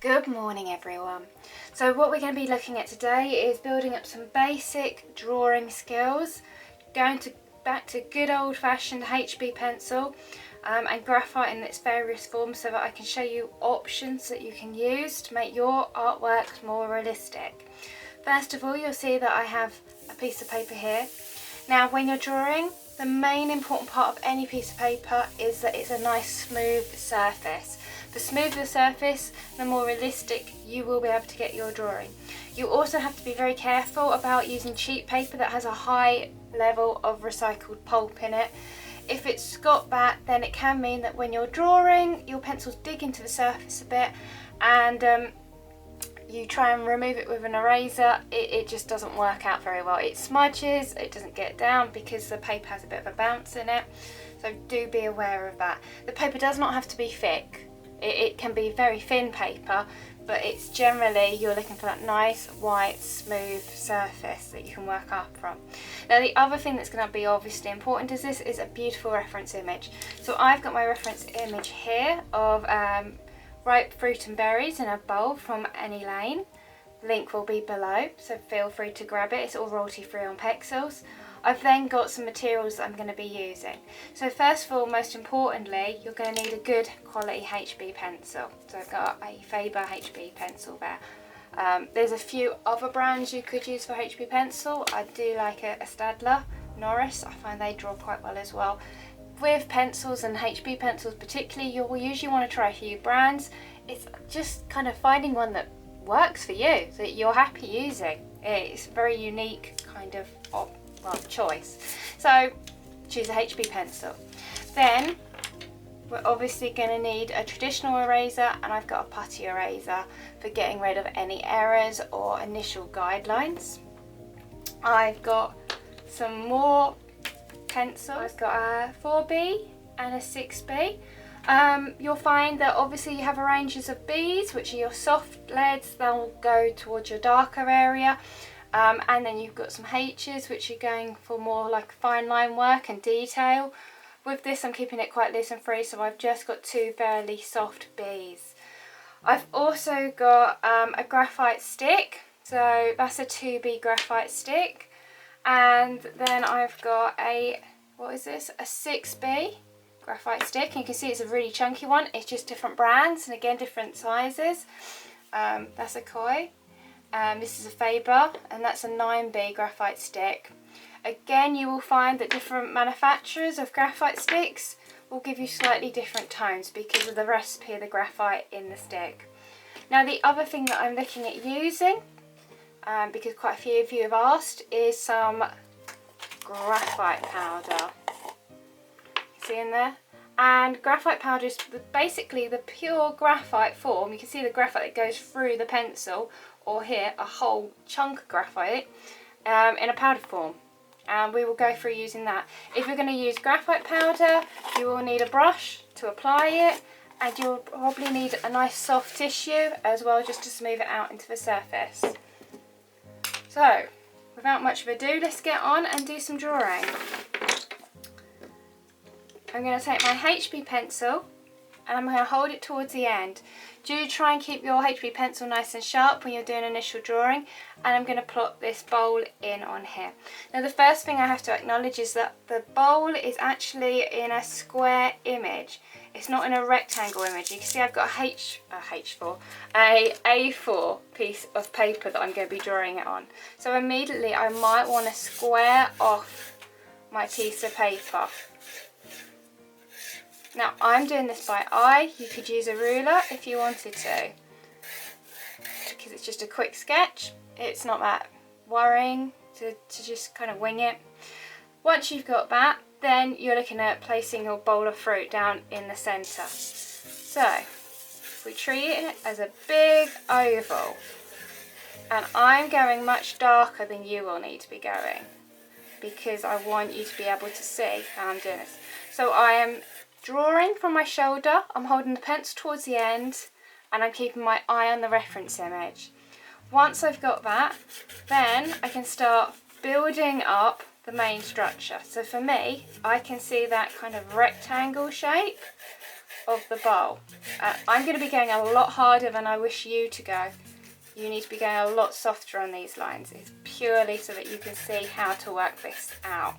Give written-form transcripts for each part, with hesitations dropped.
Good morning everyone. So what we're going to be looking at today is building up some basic drawing skills, back to good old-fashioned HB pencil and graphite in its various forms so that I can show you options that you can use to make your artworks more realistic. First of all, you'll see that I have a piece of paper here. Now when you're drawing, the main important part of any piece of paper is that it's a nice smooth surface. The smoother the surface, the more realistic you will be able to get your drawing. You also have to be very careful about using cheap paper that has a high level of recycled pulp in it. If it's got that, then it can mean that when you're drawing, your pencils dig into the surface a bit and you try and remove it with an eraser, it just doesn't work out very well. It smudges, it doesn't get down because the paper has a bit of a bounce in it. So do be aware of that. The paper does not have to be thick. It can be very thin paper, but it's generally, you're looking for that nice, white, smooth surface that you can work up from. Now the other thing that's going to be obviously important is this is a beautiful reference image. So I've got my reference image here of ripe fruit and berries in a bowl from Any Lane. Link will be below, so feel free to grab it. It's all royalty free on Pexels. I've then got some materials that I'm going to be using. So first of all, most importantly, you're going to need a good quality HB pencil. So I've got a Faber HB pencil there. There's a few other brands you could use for HB pencil. I do like a Staedtler, Norris. I find they draw quite well as well. With pencils and HB pencils particularly, you'll usually want to try a few brands. It's just kind of finding one that works for you, that you're happy using. It's a very unique kind of choice. So choose a HB pencil. Then we're obviously going to need a traditional eraser, and I've got a putty eraser for getting rid of any errors or initial guidelines. I've got some more pencils. I've got a 4B and a 6B. You'll find that obviously you have ranges of Bs, which are your soft leads. They'll go towards your darker area. And then you've got some H's, which are going for more like fine line work and detail. With this I'm keeping it quite loose and free, so I've just got two fairly soft B's. I've also got a graphite stick, so that's a 2B graphite stick. And then I've got a 6B graphite stick, and you can see it's a really chunky one. It's just different brands and again different sizes. That's a Koi. This is a Faber, and that's a 9B graphite stick. Again, you will find that different manufacturers of graphite sticks will give you slightly different tones because of the recipe of the graphite in the stick. Now the other thing that I'm looking at using, because quite a few of you have asked, is some graphite powder. See in there? And graphite powder is basically the pure graphite form. You can see the graphite that goes through the pencil, or here a whole chunk of graphite in a powder form, and we will go through using that. If you're going to use graphite powder, you will need a brush to apply it, and you'll probably need a nice soft tissue as well, just to smooth it out into the surface. So without much of ado, let's get on and do some drawing. I'm going to take my HB pencil and I'm going to hold it towards the end. Do try and keep your HB pencil nice and sharp when you're doing initial drawing, and I'm going to plot this bowl in on here. Now the first thing I have to acknowledge is that the bowl is actually in a square image. It's not in a rectangle image. You can see I've got a A4 piece of paper that I'm going to be drawing it on. So immediately I might want to square off my piece of paper. Now I'm doing this by eye. You could use a ruler if you wanted to, because it's just a quick sketch. It's not that worrying to just kind of wing it. Once you've got that, then you're looking at placing your bowl of fruit down in the centre. So we treat it as a big oval, and I'm going much darker than you will need to be going, because I want you to be able to see how I'm doing this. So I am drawing from my shoulder, I'm holding the pencil towards the end, and I'm keeping my eye on the reference image. Once I've got that, then I can start building up the main structure. So for me, I can see that kind of rectangle shape of the bowl. I'm going to be going a lot harder than I wish you to go. You need to be going a lot softer on these lines. It's purely so that you can see how to work this out.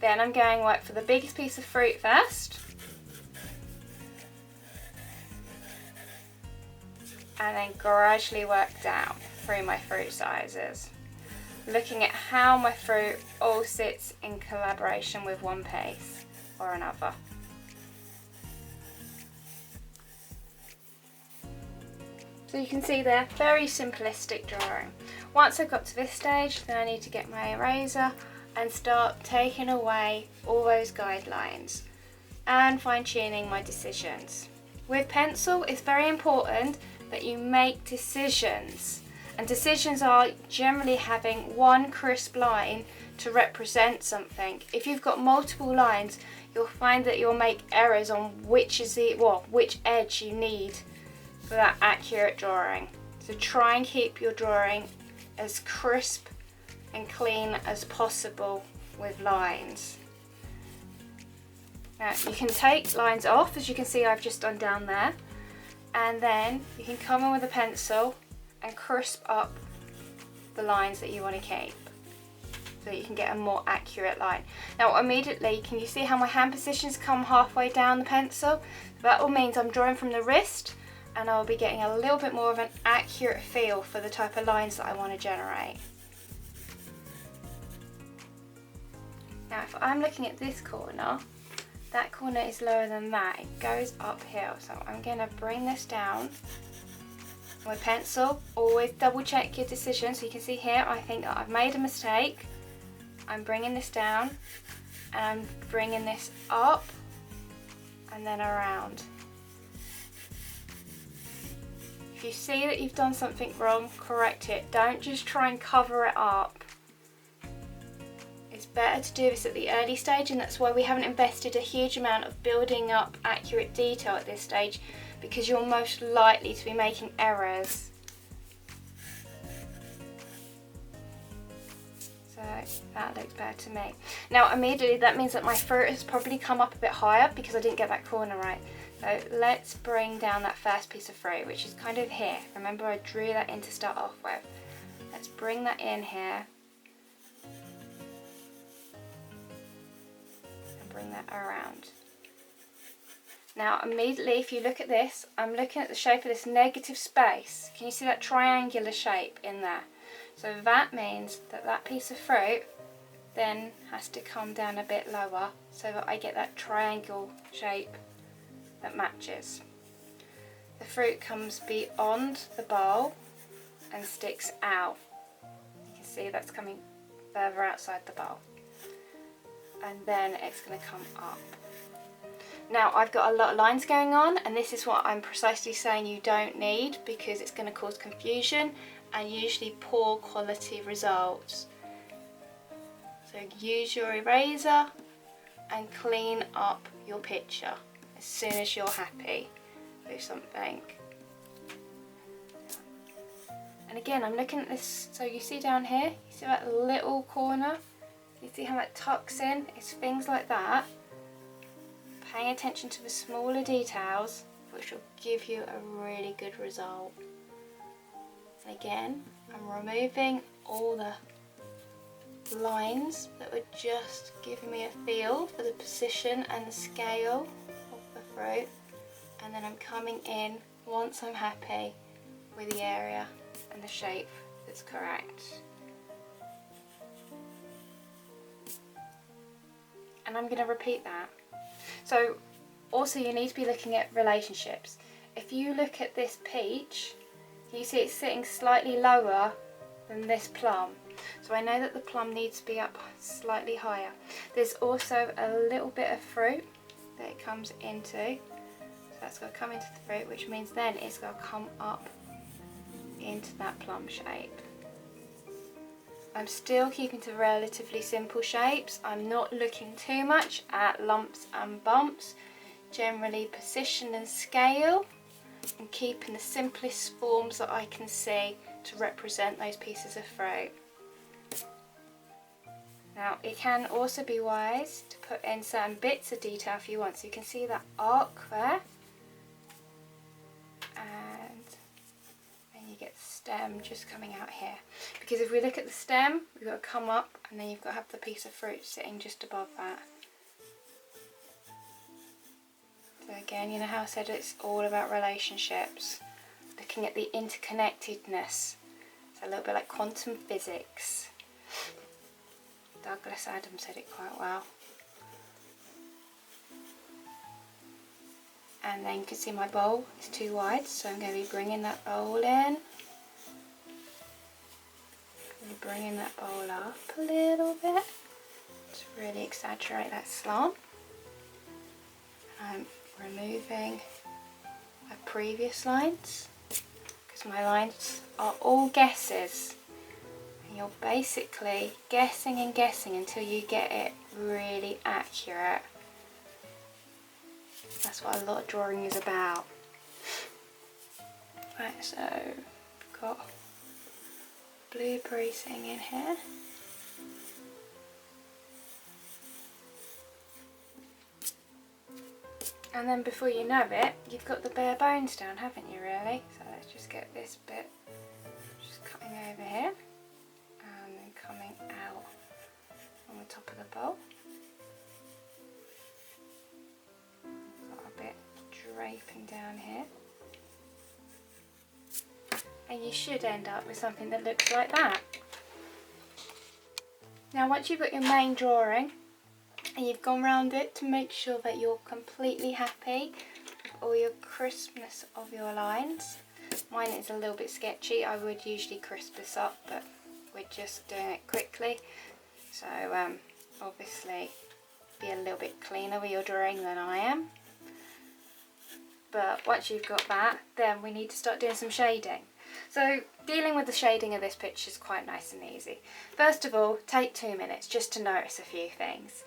Then I'm going to work for the biggest piece of fruit first. And then gradually work down through my fruit sizes, looking at how my fruit all sits in collaboration with one piece or another. So you can see there, very simplistic drawing. Once I've got to this stage, then I need to get my eraser and start taking away all those guidelines and fine-tuning my decisions. With pencil, it's very important that you make decisions. And decisions are generally having one crisp line to represent something. If you've got multiple lines, you'll find that you'll make errors on which edge you need for that accurate drawing. So try and keep your drawing as crisp and clean as possible with lines. Now you can take lines off, as you can see I've just done down there, and then you can come in with a pencil and crisp up the lines that you want to keep so you can get a more accurate line. Now immediately, can you see how my hand positions come halfway down the pencil? That all means I'm drawing from the wrist, and I'll be getting a little bit more of an accurate feel for the type of lines that I want to generate. Now if I'm looking at this corner, that corner is lower than that, it goes uphill, so I'm going to bring this down with pencil. Always double check your decision. So you can see here, I think that I've made a mistake. I'm bringing this down and I'm bringing this up and then around. If you see that you've done something wrong, correct it. Don't just try and cover it up. It's better to do this at the early stage, and that's why we haven't invested a huge amount of building up accurate detail at this stage, because you're most likely to be making errors. So that looks better to me. Now immediately that means that my fruit has probably come up a bit higher because I didn't get that corner right. So let's bring down that first piece of fruit, which is kind of here. Remember, I drew that in to start off with. Let's bring that in here and bring that around. Now immediately, if you look at this, I'm looking at the shape of this negative space. Can you see that triangular shape in there? So that means that that piece of fruit then has to come down a bit lower so that I get that triangle shape that matches. The fruit comes beyond the bowl and sticks out. You can see that's coming further outside the bowl. And then it's going to come up. Now I've got a lot of lines going on, and this is what I'm precisely saying you don't need, because it's going to cause confusion and usually poor quality results. So use your eraser and clean up your picture as soon as you're happy with something. And again, I'm looking at this, so you see down here, you see that little corner? You see how that tucks in? It's things like that. Paying attention to the smaller details, which will give you a really good result. And again, I'm removing all the lines that were just giving me a feel for the position and the scale of the fruit, and then I'm coming in once I'm happy with the area and the shape that's correct. And I'm going to repeat that. So also you need to be looking at relationships. If you look at this peach, you see it's sitting slightly lower than this plum. So I know that the plum needs to be up slightly higher. There's also a little bit of fruit that it comes into. So that's going to come into the fruit, which means then it's going to come up into that plum shape. I'm still keeping to relatively simple shapes. I'm not looking too much at lumps and bumps. Generally position and scale, and keeping the simplest forms that I can see to represent those pieces of fruit. Now it can also be wise to put in certain bits of detail if you want, so you can see that arc there, and then you get the stem just coming out here, because if we look at the stem, we've got to come up and then you've got to have the piece of fruit sitting just above that. So again, you know how I said it's all about relationships, looking at the interconnectedness. It's a little bit like quantum physics. Douglas Adams said it quite well. And then you can see my bowl is too wide, so I'm going to be bringing that bowl in. Bringing that bowl up a little bit to really exaggerate that slant. I'm removing my previous lines, because my lines are all guesses. You're basically guessing and guessing until you get it really accurate. That's what a lot of drawing is about. Right, so we've got blueberry sitting in here. And then before you know it, you've got the bare bones down, haven't you really? So let's just get this bit just cutting over here. And then coming out on the top of the bowl. Got a bit draping down here. And you should end up with something that looks like that. Now once you've got your main drawing and you've gone round it to make sure that you're completely happy with all your crispness of your lines. Mine is a little bit sketchy. I would usually crisp this up, but we're just doing it quickly, so obviously be a little bit cleaner with your drawing than I am. But once you've got that, then we need to start doing some shading. So dealing with the shading of this picture is quite nice and easy. First of all, take 2 minutes just to notice a few things.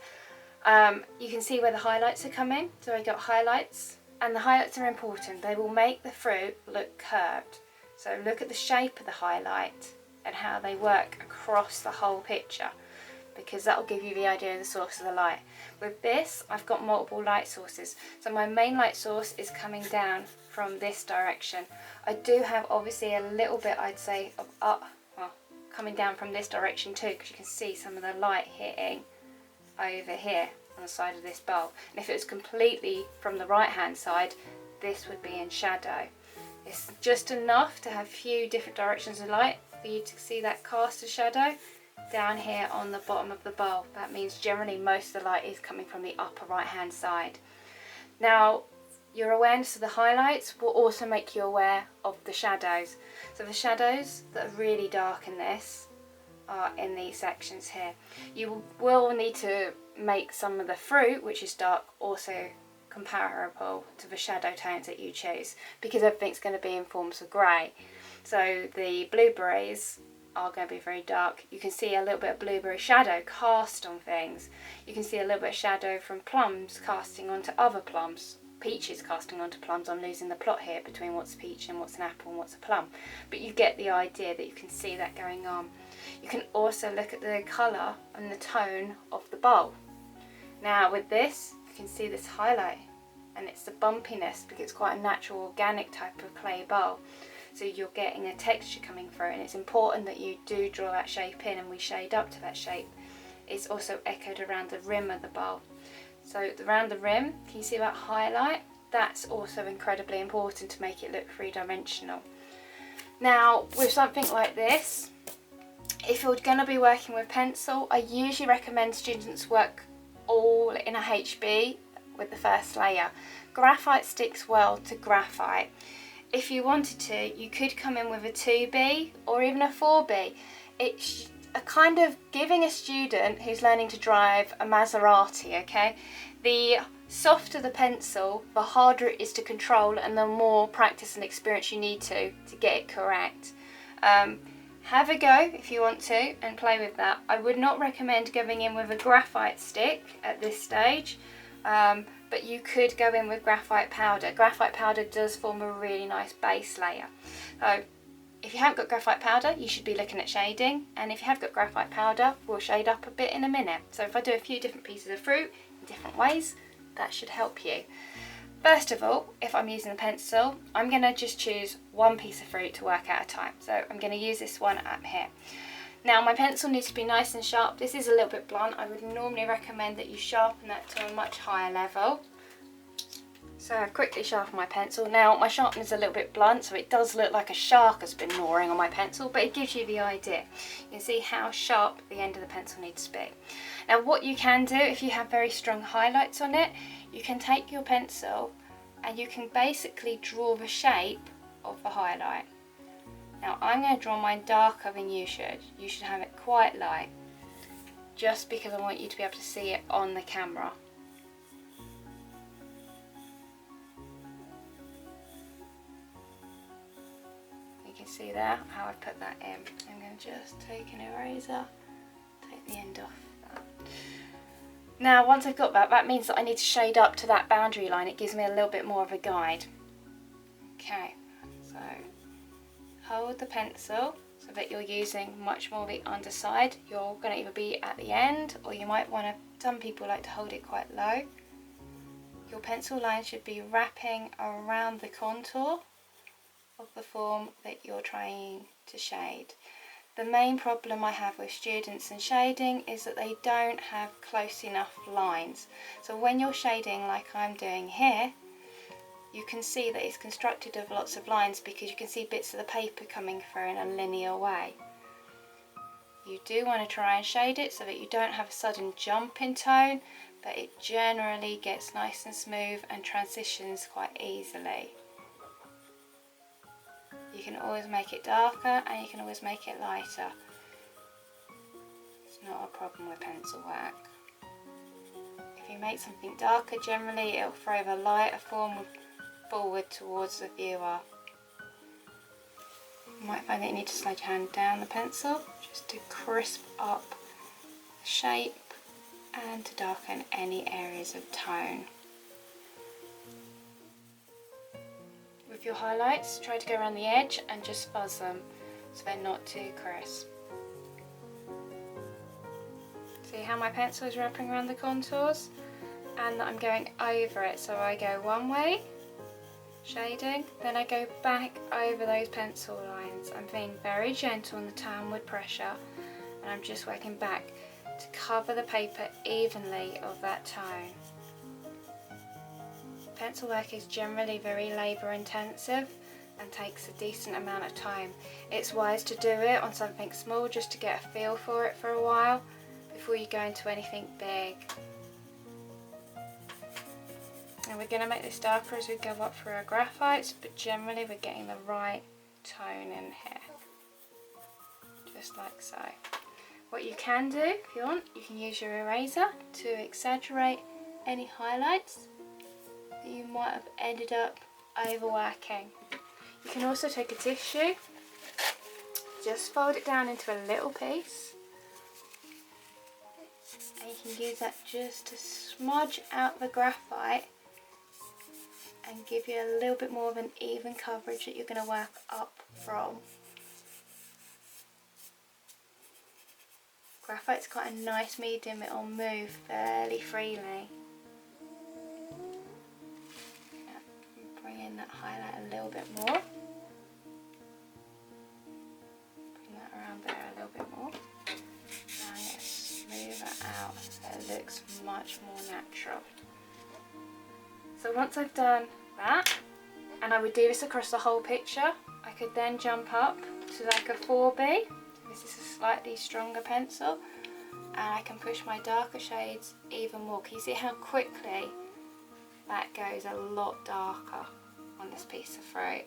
You can see where the highlights are coming, so I got highlights, and the highlights are important. They will make the fruit look curved. So look at the shape of the highlight and how they work across the whole picture, because that will give you the idea of the source of the light. With this, I've got multiple light sources. So my main light source is coming down from this direction. I do have obviously a little bit, I'd say, of coming down from this direction too, because you can see some of the light hitting over here on the side of this bowl. And if it was completely from the right hand side, this would be in shadow. It's just enough to have a few different directions of light for you to see that cast of shadow down here on the bottom of the bowl. That means generally most of the light is coming from the upper right hand side. Now your awareness of the highlights will also make you aware of the shadows. So the shadows that are really dark in this are in these sections here. You will need to make some of the fruit, which is dark, also comparable to the shadow tones that you choose, because everything's going to be in forms of grey. So the blueberries are going to be very dark. You can see a little bit of blueberry shadow cast on things. You can see a little bit of shadow from plums casting onto other plums. Peaches casting onto plums. I'm losing the plot here between what's peach and what's an apple and what's a plum. But you get the idea that you can see that going on. You can also look at the colour and the tone of the bowl. Now with this, you can see this highlight, and it's the bumpiness because it's quite a natural organic type of clay bowl. So you're getting a texture coming through, and it's important that you do draw that shape in, and we shade up to that shape. It's also echoed around the rim of the bowl. So around the rim, can you see that highlight? That's also incredibly important to make it look three-dimensional. Now with something like this, if you're going to be working with pencil, I usually recommend students work all in a HB with the first layer. Graphite sticks well to graphite. If you wanted to, you could come in with a 2B or even a 4B. It's a kind of giving a student who's learning to drive a Maserati, okay? The softer the pencil, the harder it is to control, and the more practice and experience you need to get it correct. Have a go if you want to and play with that. I would not recommend going in with a graphite stick at this stage, but you could go in with graphite powder. Graphite powder does form a really nice base layer. So if you haven't got graphite powder, you should be looking at shading, and if you have got graphite powder, we'll shade up a bit in a minute. So if I do a few different pieces of fruit in different ways, that should help you. First of all, if I'm using a pencil, I'm going to just choose one piece of fruit to work at a time. So I'm going to use this one up here. Now my pencil needs to be nice and sharp. This is a little bit blunt. I would normally recommend that you sharpen that to a much higher level. So I've quickly sharpened my pencil. Now my sharpener is a little bit blunt, so it does look like a shark has been gnawing on my pencil, but it gives you the idea. You can see how sharp the end of the pencil needs to be. Now what you can do, if you have very strong highlights on it, you can take your pencil and you can basically draw the shape of the highlight. Now I'm going to draw mine darker than you should. You should have it quite light, just because I want you to be able to see it on the camera. You can see there how I've put that in. I'm going to just take an eraser, take the end off that. Now once I've got that, that means that I need to shade up to that boundary line. It gives me a little bit more of a guide. Okay, so hold the pencil so that you're using much more of the underside. You're going to either be at the end, or you might want to, some people like to hold it quite low. Your pencil line should be wrapping around the contour of the form that you're trying to shade. The main problem I have with students and shading is that they don't have close enough lines. So when you're shading like I'm doing here, you can see that it's constructed of lots of lines because you can see bits of the paper coming through in a linear way. You do want to try and shade it so that you don't have a sudden jump in tone, but it generally gets nice and smooth and transitions quite easily. You can always make it darker and you can always make it lighter. It's not a problem with pencil work. If you make something darker, generally it'll throw the lighter form forward towards the viewer. You might find that you need to slide your hand down the pencil just to crisp up the shape and to darken any areas of tone. With your highlights, try to go around the edge and just fuzz them so they're not too crisp. See how my pencil is wrapping around the contours and that I'm going over it, so I go one way, shading, then I go back over those pencil lines. I'm being very gentle on the downward pressure and I'm just working back to cover the paper evenly of that tone. Pencil work is generally very labour intensive and takes a decent amount of time. It's wise to do it on something small just to get a feel for it for a while before you go into anything big. And we're going to make this darker as we go up through our graphites, but generally we're getting the right tone in here, just like so. What you can do, if you want, you can use your eraser to exaggerate any highlights that you might have ended up overworking. You can also take a tissue, just fold it down into a little piece, and you can use that just to smudge out the graphite and give you a little bit more of an even coverage that you're going to work up from. Graphite's quite a nice medium, it'll move fairly freely. Bring in that highlight a little bit more. Bring that around there a little bit more. Now I'm going to smooth it out so it looks much more natural. So once I've done that, and I would do this across the whole picture, I could then jump up to like a 4B. This is a slightly stronger pencil, and I can push my darker shades even more. Can you see how quickly that goes a lot darker on this piece of fruit?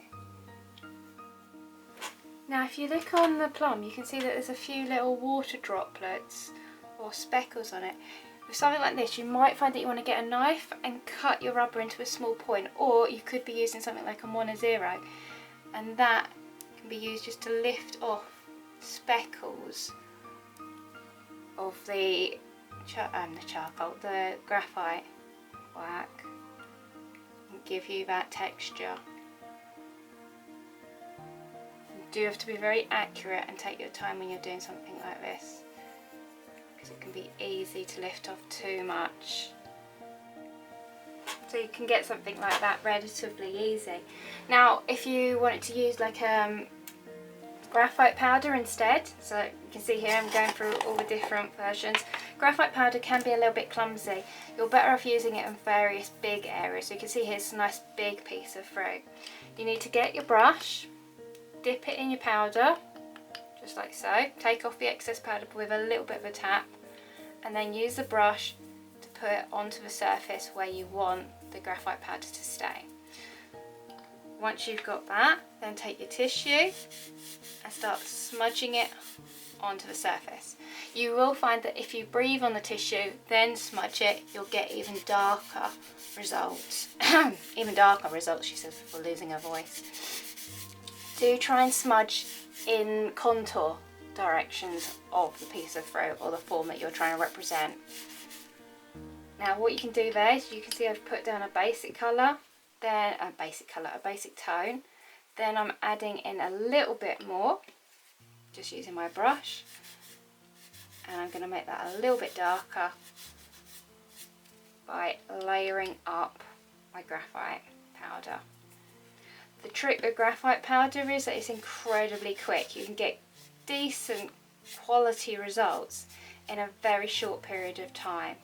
Now if you look on the plum, you can see that there's a few little water droplets or speckles on it. With something like this, you might find that you want to get a knife and cut your rubber into a small point, or you could be using something like a Monozero, and that can be used just to lift off speckles of the graphite work and give you that texture. And do have to be very accurate and take your time when you're doing something like this, because it can be easy to lift off too much. So you can get something like that relatively easy. Now if you wanted to use like graphite powder instead, so you can see here I'm going through all the different versions. Graphite powder can be a little bit clumsy. You're better off using it in various big areas. So you can see here's a nice big piece of fruit. You need to get your brush, dip it in your powder, just like so. Take off the excess powder with a little bit of a tap, and then use the brush to put it onto the surface where you want the graphite powder to stay. Once you've got that, then take your tissue and start smudging it onto the surface. You will find that if you breathe on the tissue, then smudge it, you'll get even darker results. Even darker results, she says, before losing her voice. Do try and smudge in contour directions of the piece of fruit or the form that you're trying to represent. Now what you can do there is, you can see I've put down a basic colour, then a basic tone, then I'm adding in a little bit more, just using my brush, and I'm going to make that a little bit darker by layering up my graphite powder. The trick with graphite powder is that it's incredibly quick. You can get decent quality results in a very short period of time.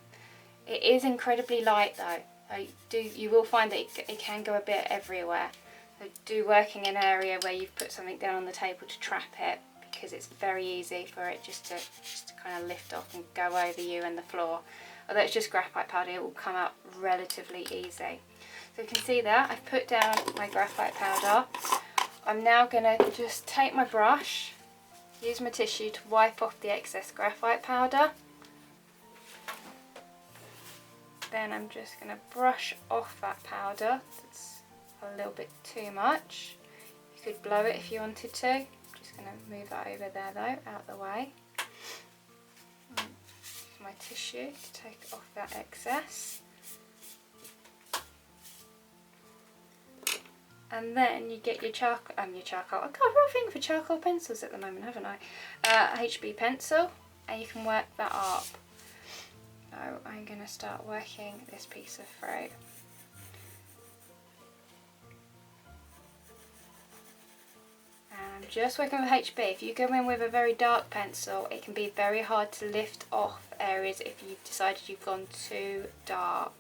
It is incredibly light though. You will find that it can go a bit everywhere. So do working in an area where you've put something down on the table to trap it, because it's very easy for it just to kind of lift off and go over you and the floor. Although it's just graphite powder, it will come out relatively easy. So you can see there, I've put down my graphite powder. I'm now going to just take my brush, use my tissue to wipe off the excess graphite powder. Then I'm just going to brush off that powder. It's a little bit too much. You could blow it if you wanted to. I'm just going to move that over there though, out the way. My tissue to take off that excess. And then you get your charcoal. I've got a real thing for charcoal pencils at the moment, haven't I? HB pencil, and you can work that up. So I'm going to start working this piece of fruit. And I'm just working with HB. If you go in with a very dark pencil, it can be very hard to lift off areas if you've decided you've gone too dark.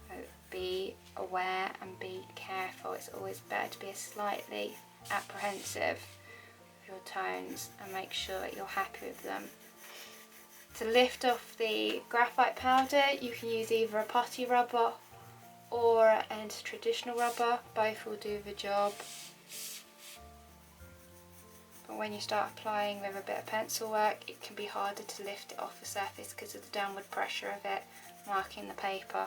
So be aware and be careful. It's always better to be slightly apprehensive with your tones and make sure that you're happy with them. To lift off the graphite powder, you can use either a putty rubber or a traditional rubber. Both will do the job. But when you start applying with a bit of pencil work, it can be harder to lift it off the surface because of the downward pressure of it marking the paper.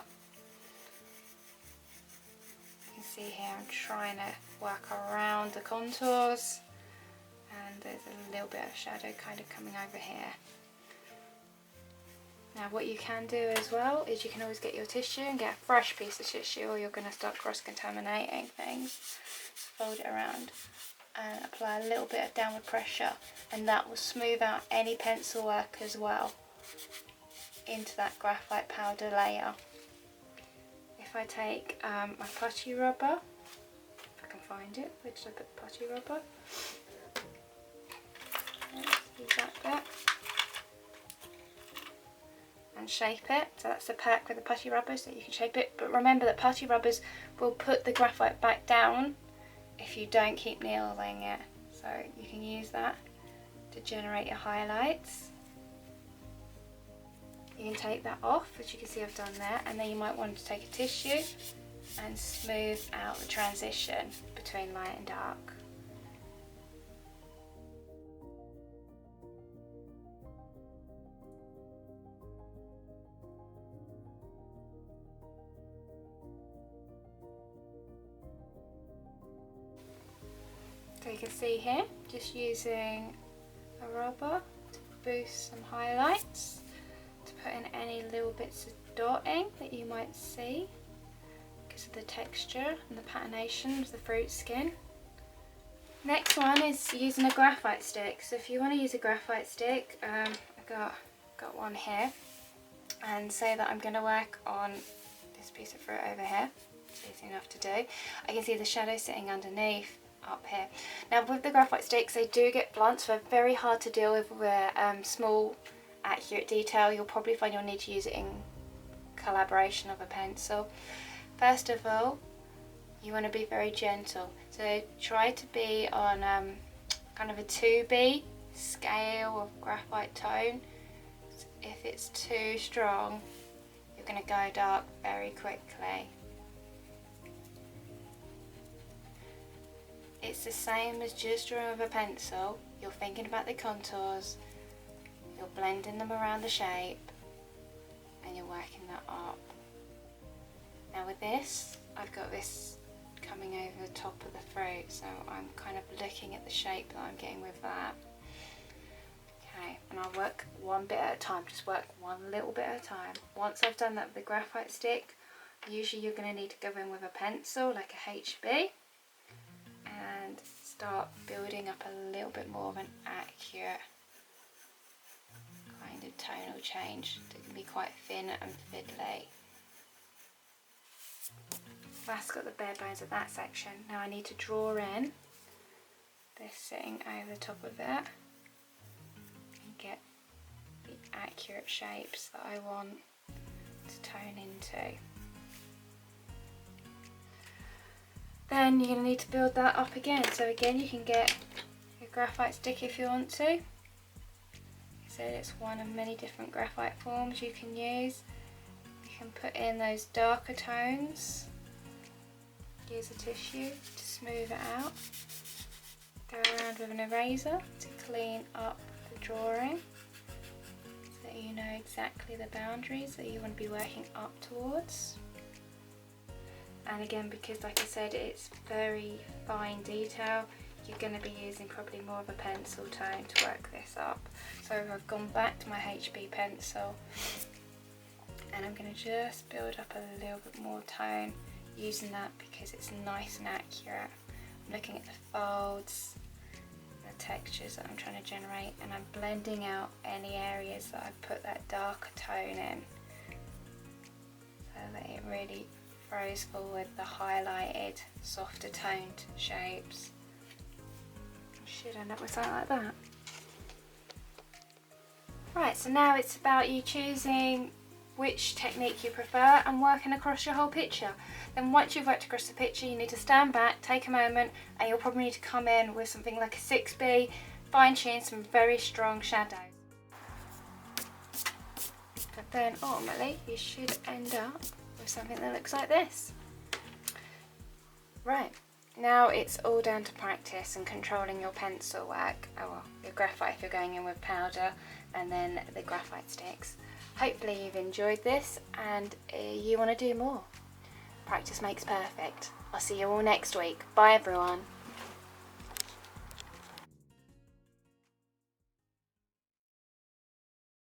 You can see here I'm trying to work around the contours, and there's a little bit of shadow kind of coming over here. Now what you can do as well is you can always get your tissue and get a fresh piece of tissue, or you're going to start cross-contaminating things. Fold it around and apply a little bit of downward pressure, and that will smooth out any pencil work as well into that graphite powder layer. If I take my putty rubber, if I can find it, where did I put the putty rubber? Let's use that bit. And shape it. So that's the perk with the putty rubbers, that you can shape it. But remember that putty rubbers will put the graphite back down if you don't keep needling it. So you can use that to generate your highlights. You can take that off, as you can see I've done there, and then you might want to take a tissue and smooth out the transition between light and dark. So you can see here, just using a rubber to boost some highlights, to put in any little bits of dotting that you might see because of the texture and the patination of the fruit skin. Next one is using a graphite stick. So if you want to use a graphite stick, I've got one here, and say that I'm going to work on this piece of fruit over here. It's easy enough to do. I can see the shadow sitting underneath up here. Now with the graphite sticks, they do get blunt, so they're very hard to deal with small accurate detail. You'll probably find you'll need to use it in collaboration of a pencil. First of all, you want to be very gentle, so try to be on kind of a 2B scale of graphite tone. If it's too strong, you're going to go dark very quickly. It's the same as just drawing with a pencil. You're thinking about the contours, you're blending them around the shape, and you're working that up. Now with this, I've got this coming over the top of the fruit, so I'm kind of looking at the shape that I'm getting with that. Okay, and I'll work one bit at a time, just work one little bit at a time. Once I've done that with the graphite stick, usually you're going to need to go in with a pencil, like a HB, and start building up a little bit more of an accurate kind of tonal change. It can be quite thin and fiddly. That's got the bare bones of that section. Now I need to draw in this sitting over the top of it and get the accurate shapes that I want to tone into. Then you're going to need to build that up again. So again, you can get a graphite stick if you want to. So it's one of many different graphite forms you can use. You can put in those darker tones. Use a tissue to smooth it out. Go around with an eraser to clean up the drawing so that you know exactly the boundaries that you want to be working up towards. And again, because like I said, it's very fine detail, you're going to be using probably more of a pencil tone to work this up. So I've gone back to my HB pencil and I'm going to just build up a little bit more tone using that because it's nice and accurate. I'm looking at the folds, the textures that I'm trying to generate, and I'm blending out any areas that I've put that darker tone in so that it really throws forward the highlighted, softer toned shapes. I should end up with something like that. Right, so now it's about you choosing which technique you prefer and working across your whole picture. Then once you've worked across the picture, you need to stand back, take a moment, and you'll probably need to come in with something like a 6B, fine tune some very strong shadows. But then ultimately you should end up with something that looks like this. Right, now it's all down to practice and controlling your pencil work, your graphite if you're going in with powder, and then the graphite sticks. Hopefully you've enjoyed this and you want to do more. Practice makes perfect. I'll see you all next week. Bye everyone.